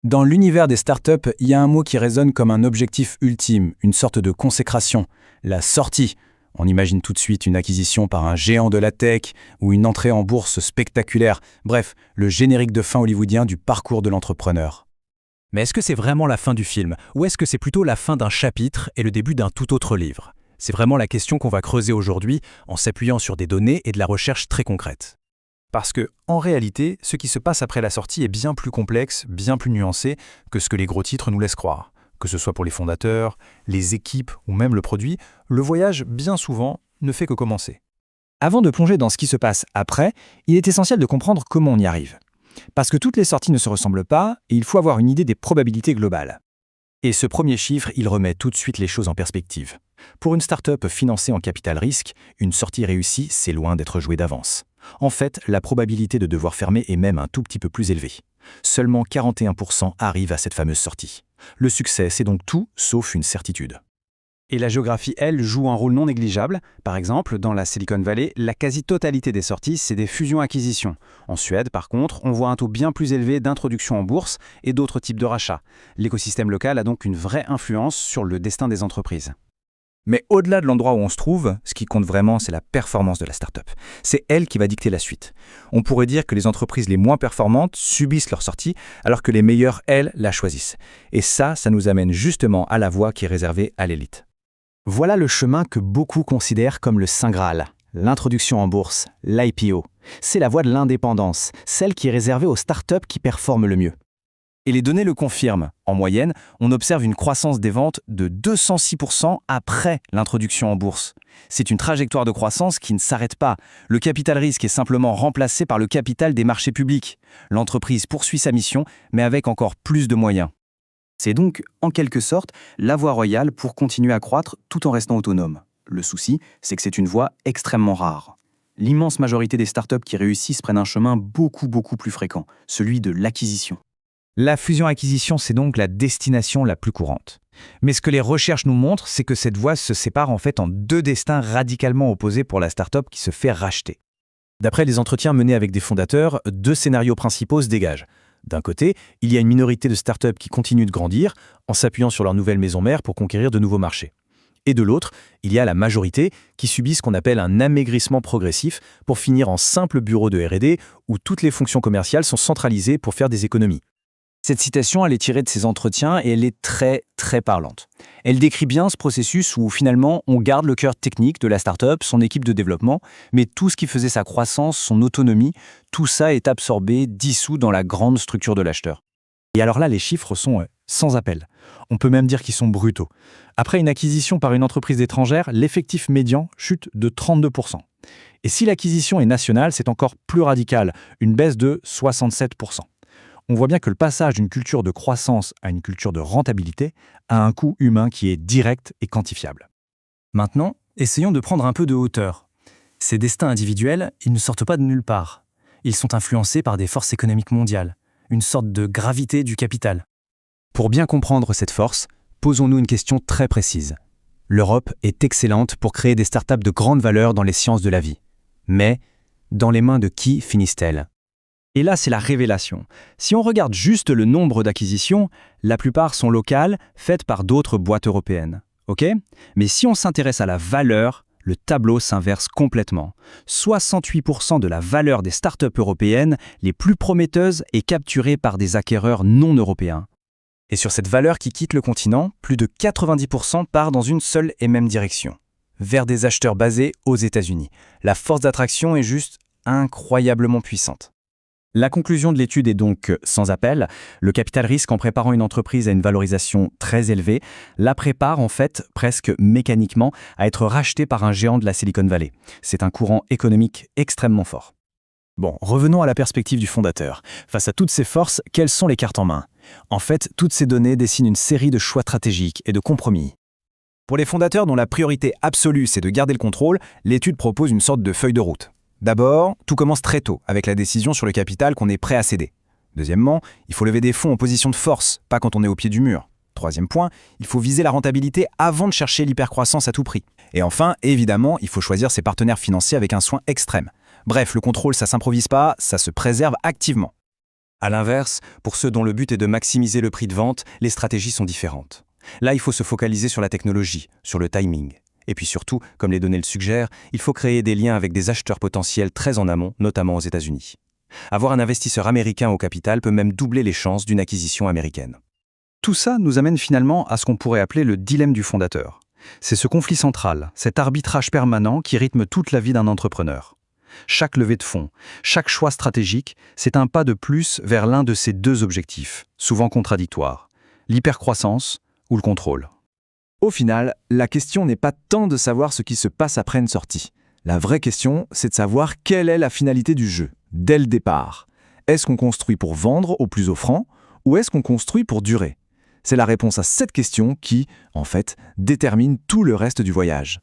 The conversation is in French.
Dans l'univers des startups, il y a un mot qui résonne comme un objectif ultime, une sorte de consécration, la sortie. On imagine tout de suite une acquisition par un géant de la tech ou une entrée en bourse spectaculaire. Bref, le générique de fin hollywoodien du parcours de l'entrepreneur. Mais est-ce que c'est vraiment la fin du film, ou est-ce que c'est plutôt la fin d'un chapitre et le début d'un tout autre livre? C'est vraiment la question qu'on va creuser aujourd'hui en s'appuyant sur des données et de la recherche très concrète. Parce que, en réalité, ce qui se passe après la sortie est bien plus complexe, bien plus nuancé que ce que les gros titres nous laissent croire. Que ce soit pour les fondateurs, les équipes ou même le produit, le voyage, bien souvent, ne fait que commencer. Avant de plonger dans ce qui se passe après, il est essentiel de comprendre comment on y arrive. Parce que toutes les sorties ne se ressemblent pas et il faut avoir une idée des probabilités globales. Et ce premier chiffre, il remet tout de suite les choses en perspective. Pour une start-up financée en capital risque, une sortie réussie, c'est loin d'être joué d'avance. En fait, la probabilité de devoir fermer est même un tout petit peu plus élevée. Seulement 41% arrivent à cette fameuse sortie. Le succès, c'est donc tout sauf une certitude. Et la géographie, elle, joue un rôle non négligeable. Par exemple, dans la Silicon Valley, la quasi-totalité des sorties, c'est des fusions-acquisitions. En Suède, par contre, on voit un taux bien plus élevé d'introduction en bourse et d'autres types de rachats. L'écosystème local a donc une vraie influence sur le destin des entreprises. Mais au-delà de l'endroit où on se trouve, ce qui compte vraiment, c'est la performance de la startup. C'est elle qui va dicter la suite. On pourrait dire que les entreprises les moins performantes subissent leur sortie, alors que les meilleures, elles, la choisissent. Et ça nous amène justement à la voie qui est réservée à l'élite. Voilà le chemin que beaucoup considèrent comme le Saint Graal. L'introduction en bourse, l'IPO. C'est la voie de l'indépendance, celle qui est réservée aux startups qui performent le mieux. Et les données le confirment. En moyenne, on observe une croissance des ventes de 206% après l'introduction en bourse. C'est une trajectoire de croissance qui ne s'arrête pas. Le capital risque est simplement remplacé par le capital des marchés publics. L'entreprise poursuit sa mission, mais avec encore plus de moyens. C'est donc, en quelque sorte, la voie royale pour continuer à croître tout en restant autonome. Le souci, c'est que c'est une voie extrêmement rare. L'immense majorité des startups qui réussissent prennent un chemin beaucoup plus fréquent, celui de l'acquisition. La fusion-acquisition, c'est donc la destination la plus courante. Mais ce que les recherches nous montrent, c'est que cette voie se sépare en fait en deux destins radicalement opposés pour la startup qui se fait racheter. D'après les entretiens menés avec des fondateurs, deux scénarios principaux se dégagent. D'un côté, il y a une minorité de startups qui continuent de grandir en s'appuyant sur leur nouvelle maison mère pour conquérir de nouveaux marchés. Et de l'autre, il y a la majorité qui subit ce qu'on appelle un amaigrissement progressif pour finir en simple bureau de R&D où toutes les fonctions commerciales sont centralisées pour faire des économies. Cette citation, elle est tirée de ses entretiens et elle est très parlante. Elle décrit bien ce processus où finalement on garde le cœur technique de la startup, son équipe de développement, mais tout ce qui faisait sa croissance, son autonomie, tout ça est absorbé, dissous dans la grande structure de l'acheteur. Et alors là, les chiffres sont sans appel. On peut même dire qu'ils sont brutaux. Après une acquisition par une entreprise étrangère, l'effectif médian chute de 32%. Et si l'acquisition est nationale, c'est encore plus radical, une baisse de 67%. On voit bien que le passage d'une culture de croissance à une culture de rentabilité a un coût humain qui est direct et quantifiable. Maintenant, essayons de prendre un peu de hauteur. Ces destins individuels, ils ne sortent pas de nulle part. Ils sont influencés par des forces économiques mondiales, une sorte de gravité du capital. Pour bien comprendre cette force, posons-nous une question très précise. L'Europe est excellente pour créer des startups de grande valeur dans les sciences de la vie. Mais, dans les mains de qui finissent-elles ? Et là, c'est la révélation. Si on regarde juste le nombre d'acquisitions, la plupart sont locales, faites par d'autres boîtes européennes. Ok ? Mais si on s'intéresse à la valeur, le tableau s'inverse complètement. 68% de la valeur des startups européennes les plus prometteuses est capturée par des acquéreurs non européens. Et sur cette valeur qui quitte le continent, plus de 90% part dans une seule et même direction, vers des acheteurs basés aux États-Unis. La force d'attraction est juste incroyablement puissante. La conclusion de l'étude est donc sans appel. Le capital risque, en préparant une entreprise à une valorisation très élevée, la prépare en fait presque mécaniquement à être rachetée par un géant de la Silicon Valley. C'est un courant économique extrêmement fort. Bon, revenons à la perspective du fondateur. Face à toutes ces forces, quelles sont les cartes en main ? En fait, toutes ces données dessinent une série de choix stratégiques et de compromis. Pour les fondateurs dont la priorité absolue c'est de garder le contrôle, l'étude propose une sorte de feuille de route. D'abord, tout commence très tôt, avec la décision sur le capital qu'on est prêt à céder. Deuxièmement, il faut lever des fonds en position de force, pas quand on est au pied du mur. Troisième point, il faut viser la rentabilité avant de chercher l'hypercroissance à tout prix. Et enfin, évidemment, il faut choisir ses partenaires financiers avec un soin extrême. Bref, le contrôle, ça s'improvise pas, ça se préserve activement. À l'inverse, pour ceux dont le but est de maximiser le prix de vente, les stratégies sont différentes. Là, il faut se focaliser sur la technologie, sur le timing. Et puis surtout, comme les données le suggèrent, il faut créer des liens avec des acheteurs potentiels très en amont, notamment aux États-Unis. Avoir un investisseur américain au capital peut même doubler les chances d'une acquisition américaine. Tout ça nous amène finalement à ce qu'on pourrait appeler le dilemme du fondateur. C'est ce conflit central, cet arbitrage permanent qui rythme toute la vie d'un entrepreneur. Chaque levée de fonds, chaque choix stratégique, c'est un pas de plus vers l'un de ces deux objectifs, souvent contradictoires, l'hypercroissance ou le contrôle. Au final, la question n'est pas tant de savoir ce qui se passe après une sortie. La vraie question, c'est de savoir quelle est la finalité du jeu, dès le départ. Est-ce qu'on construit pour vendre au plus offrant ou est-ce qu'on construit pour durer ? C'est la réponse à cette question qui, en fait, détermine tout le reste du voyage.